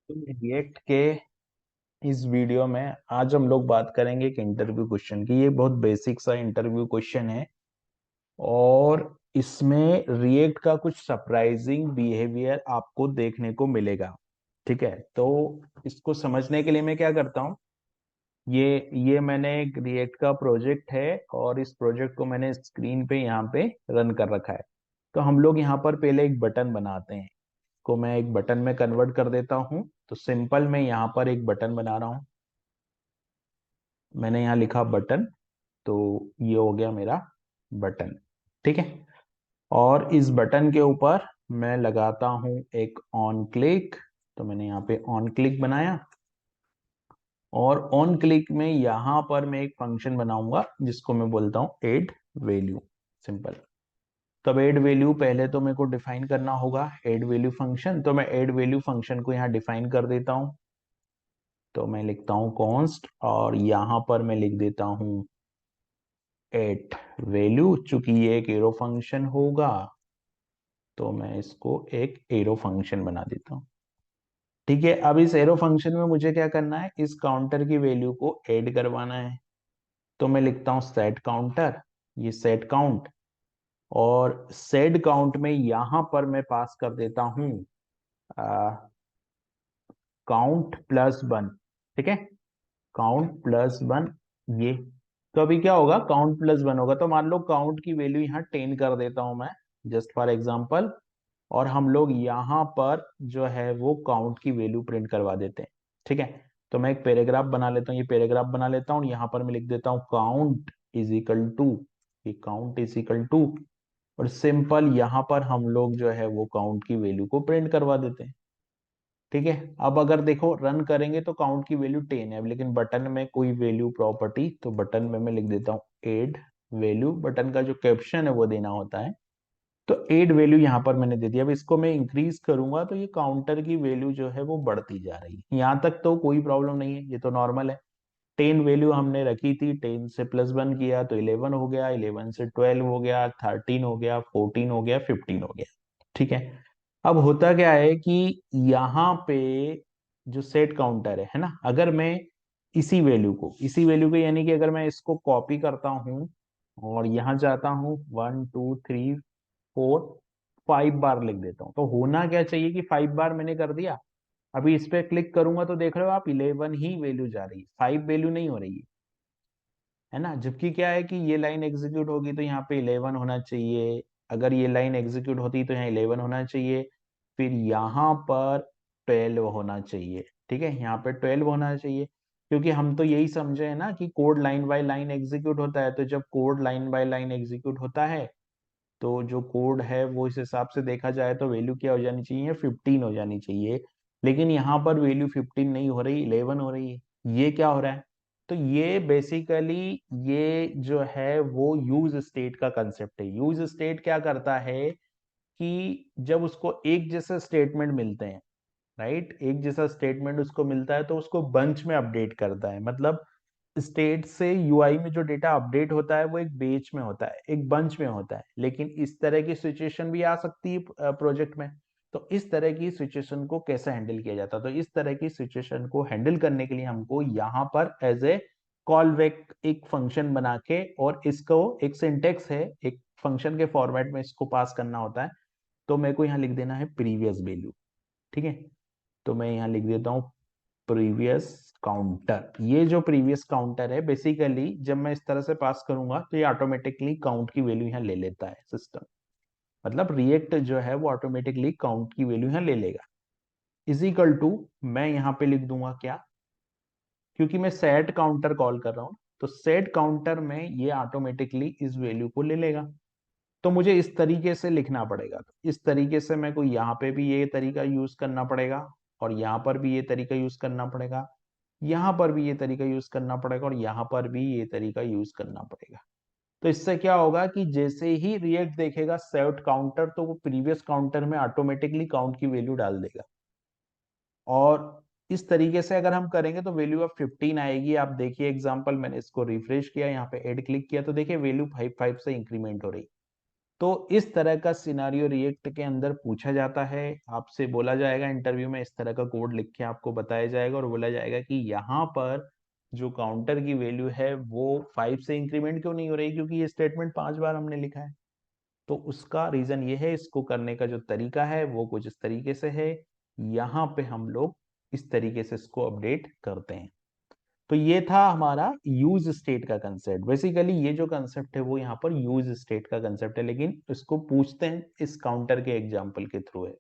तो रिएक्ट के इस वीडियो में आज हम लोग बात करेंगे एक इंटरव्यू क्वेश्चन की। ये बहुत बेसिक सा इंटरव्यू क्वेश्चन है और इसमें रिएक्ट का कुछ सरप्राइजिंग बिहेवियर आपको देखने को मिलेगा। ठीक है, तो इसको समझने के लिए मैं क्या करता हूँ, ये मैंने एक रिएक्ट का प्रोजेक्ट है और इस प्रोजेक्ट को मैंने स्क्रीन पे यहाँ पे रन कर रखा है। तो हम लोग यहाँ पर पहले एक बटन बनाते हैं, को मैं एक बटन में कन्वर्ट कर देता हूँ। तो सिंपल मैं यहाँ पर एक बटन बना रहा हूँ, मैंने यहाँ लिखा बटन, तो ये हो गया मेरा बटन। ठीक है, और इस बटन के ऊपर मैं लगाता हूँ एक ऑन क्लिक। तो मैंने यहाँ पे ऑन क्लिक बनाया और ऑन क्लिक में यहाँ पर मैं एक फंक्शन बनाऊंगा जिसको मैं बोलता हूँ एड वैल्यू। सिंपल। तब एड वैल्यू पहले तो मेरे को डिफाइन करना होगा एड वैल्यू फंक्शन। तो मैं एड वैल्यू फंक्शन को यहाँ डिफाइन कर देता हूँ। तो मैं लिखता हूँ कॉन्स्ट और यहाँ पर मैं लिख देता हूँ एट वैल्यू। चूंकि ये एक एरो फंक्शन होगा तो मैं इसको एक एरो फंक्शन बना देता हूँ। ठीक है, अब इस एरो फंक्शन में मुझे क्या करना है, इस काउंटर की वैल्यू को ऐड करवाना है। तो मैं लिखता हूँ सेट काउंटर, ये सेट काउंट, और सेट काउंट में यहां पर मैं पास कर देता हूँ काउंट प्लस वन। ठीक है, काउंट प्लस वन, ये। तो अभी क्या होगा, काउंट प्लस वन होगा। तो मान लो काउंट की वैल्यू यहाँ 10 कर देता हूं मैं, जस्ट फॉर एग्जांपल। और हम लोग यहाँ पर जो है वो काउंट की वैल्यू प्रिंट करवा देते हैं। ठीक है, तो मैं एक पैराग्राफ बना लेता हूँ, ये पैराग्राफ बना लेता हूँ। यहाँ पर मैं लिख देता हूँ काउंट इज इक्वल टू, ये काउंट इज इक्वल टू, और सिंपल यहाँ पर हम लोग जो है वो काउंट की वैल्यू को प्रिंट करवा देते हैं। ठीक है, अब अगर देखो रन करेंगे तो काउंट की वैल्यू 10 है, लेकिन बटन में कोई वैल्यू प्रॉपर्टी, तो बटन में मैं लिख देता हूँ एड वैल्यू। बटन का जो कैप्शन है वो देना होता है। तो एड वैल्यू यहाँ पर मैंने दे दिया। अब इसको मैं इंक्रीज करूंगा तो ये काउंटर की वैल्यू जो है वो बढ़ती जा रही है। यहाँ तक तो कोई प्रॉब्लम नहीं है, ये तो नॉर्मल है। 10 वैल्यू हमने रखी थी, 10 से प्लस वन किया तो 11 हो गया, 11 से 12 हो गया, 13 हो गया, 14 हो गया, 15 हो गया। ठीक है, अब होता क्या है कि यहाँ पे जो सेट काउंटर है ना, अगर मैं इसी वैल्यू को यानी कि अगर मैं इसको कॉपी करता हूँ और यहाँ जाता हूँ 1 2 3 4 5 बार लिख देता हूँ, तो होना क्या चाहिए कि 5 बार मैंने कर दिया। अभी इस पे क्लिक करूंगा तो देख रहे हो आप 11 ही वैल्यू जा रही है, 5 वैल्यू नहीं हो रही है ना। जबकि क्या है कि ये लाइन एग्जीक्यूट होगी तो यहाँ पे 11 होना चाहिए, अगर ये लाइन एग्जीक्यूट होती तो यहाँ 11 होना चाहिए, फिर यहाँ पर 12 होना चाहिए। ठीक है, यहाँ पे 12 होना चाहिए, क्योंकि हम तो यही समझे है ना कि code line by line execute होता है। तो जब code line by line execute होता है तो जो कोड है वो इस हिसाब से देखा जाए तो वैल्यू क्या हो जानी चाहिए, 15 हो जानी चाहिए। लेकिन यहाँ पर वैल्यू 15 नहीं हो रही, 11 हो रही है। ये क्या हो रहा है, तो ये बेसिकली ये जो है वो यूज स्टेट का कंसेप्ट है। यूज स्टेट क्या करता है कि जब उसको एक जैसे स्टेटमेंट मिलते हैं, राइट, एक जैसा स्टेटमेंट उसको मिलता है तो उसको बंच में अपडेट करता है। मतलब स्टेट से यूआई में जो डेटा अपडेट होता है वो एक बेच में होता है, एक बंच में होता है। लेकिन इस तरह की सिचुएशन भी आ सकती है प्रोजेक्ट में। तो इस तरह की सिचुएशन को कैसे हैंडल किया जाता है, तो इस तरह की सिचुएशन को हैंडल करने के लिए हमको यहाँ पर एज ए कॉल बैक एक फंक्शन बना के, और इसको एक सिंटेक्स है, एक फंक्शन के फॉर्मेट में इसको पास करना होता है। तो मेरे को यहाँ लिख देना है प्रीवियस वैल्यू। ठीक है, तो मैं यहाँ लिख देता हूँ प्रीवियस काउंटर। ये जो प्रीवियस काउंटर है बेसिकली जब मैं इस तरह से पास करूंगा तो ये ऑटोमेटिकली काउंट की वैल्यू यहाँ ले लेता है सिस्टम। मतलब रिएक्ट जो है वो ऑटोमेटिकली काउंट की वैल्यू यहाँ ले लेगा। इज इक्वल टू, मैं यहाँ पे लिख दूंगा क्या, क्योंकि मैं सेट काउंटर कॉल कर रहा हूँ तो सेट काउंटर में ये ऑटोमेटिकली इस वैल्यू को ले लेगा। तो मुझे इस तरीके से लिखना पड़ेगा। तो इस तरीके से मेरे को यहाँ पे भी ये तरीका यूज करना पड़ेगा, और यहाँ पर भी ये तरीका यूज करना पड़ेगा, यहाँ पर भी ये तरीका यूज करना पड़ेगा, और यहाँ पर भी ये तरीका यूज करना पड़ेगा। तो इससे क्या होगा कि जैसे ही रिएक्ट देखेगा सेट काउंटर तो वो प्रीवियस काउंटर में ऑटोमेटिकली काउंट की वैल्यू डाल देगा। और इस तरीके से अगर हम करेंगे तो वैल्यू ऑफ 15 आएगी। आप देखिए एग्जांपल, मैंने इसको रिफ्रेश किया, यहाँ पे ऐड क्लिक किया तो देखिए वैल्यू 5 5 से इंक्रीमेंट हो रही। तो इस तरह का सिनारियो रिएक्ट के अंदर पूछा जाता है, आपसे बोला जाएगा इंटरव्यू में, इस तरह का कोड लिख के आपको बताया जाएगा और बोला जाएगा कि यहाँ पर जो काउंटर की वैल्यू है वो 5 से इंक्रीमेंट क्यों नहीं हो रही, क्योंकि ये स्टेटमेंट 5 बार हमने लिखा है। तो उसका रीजन ये है, इसको करने का जो तरीका है वो कुछ इस तरीके से है, यहाँ पे हम लोग इस तरीके से इसको अपडेट करते हैं। तो ये था हमारा यूज स्टेट का कंसेप्ट। बेसिकली ये जो कंसेप्ट है वो यहाँ पर यूज स्टेट का कंसेप्ट है, लेकिन इसको पूछते हैं इस काउंटर के एग्जाम्पल के थ्रू है।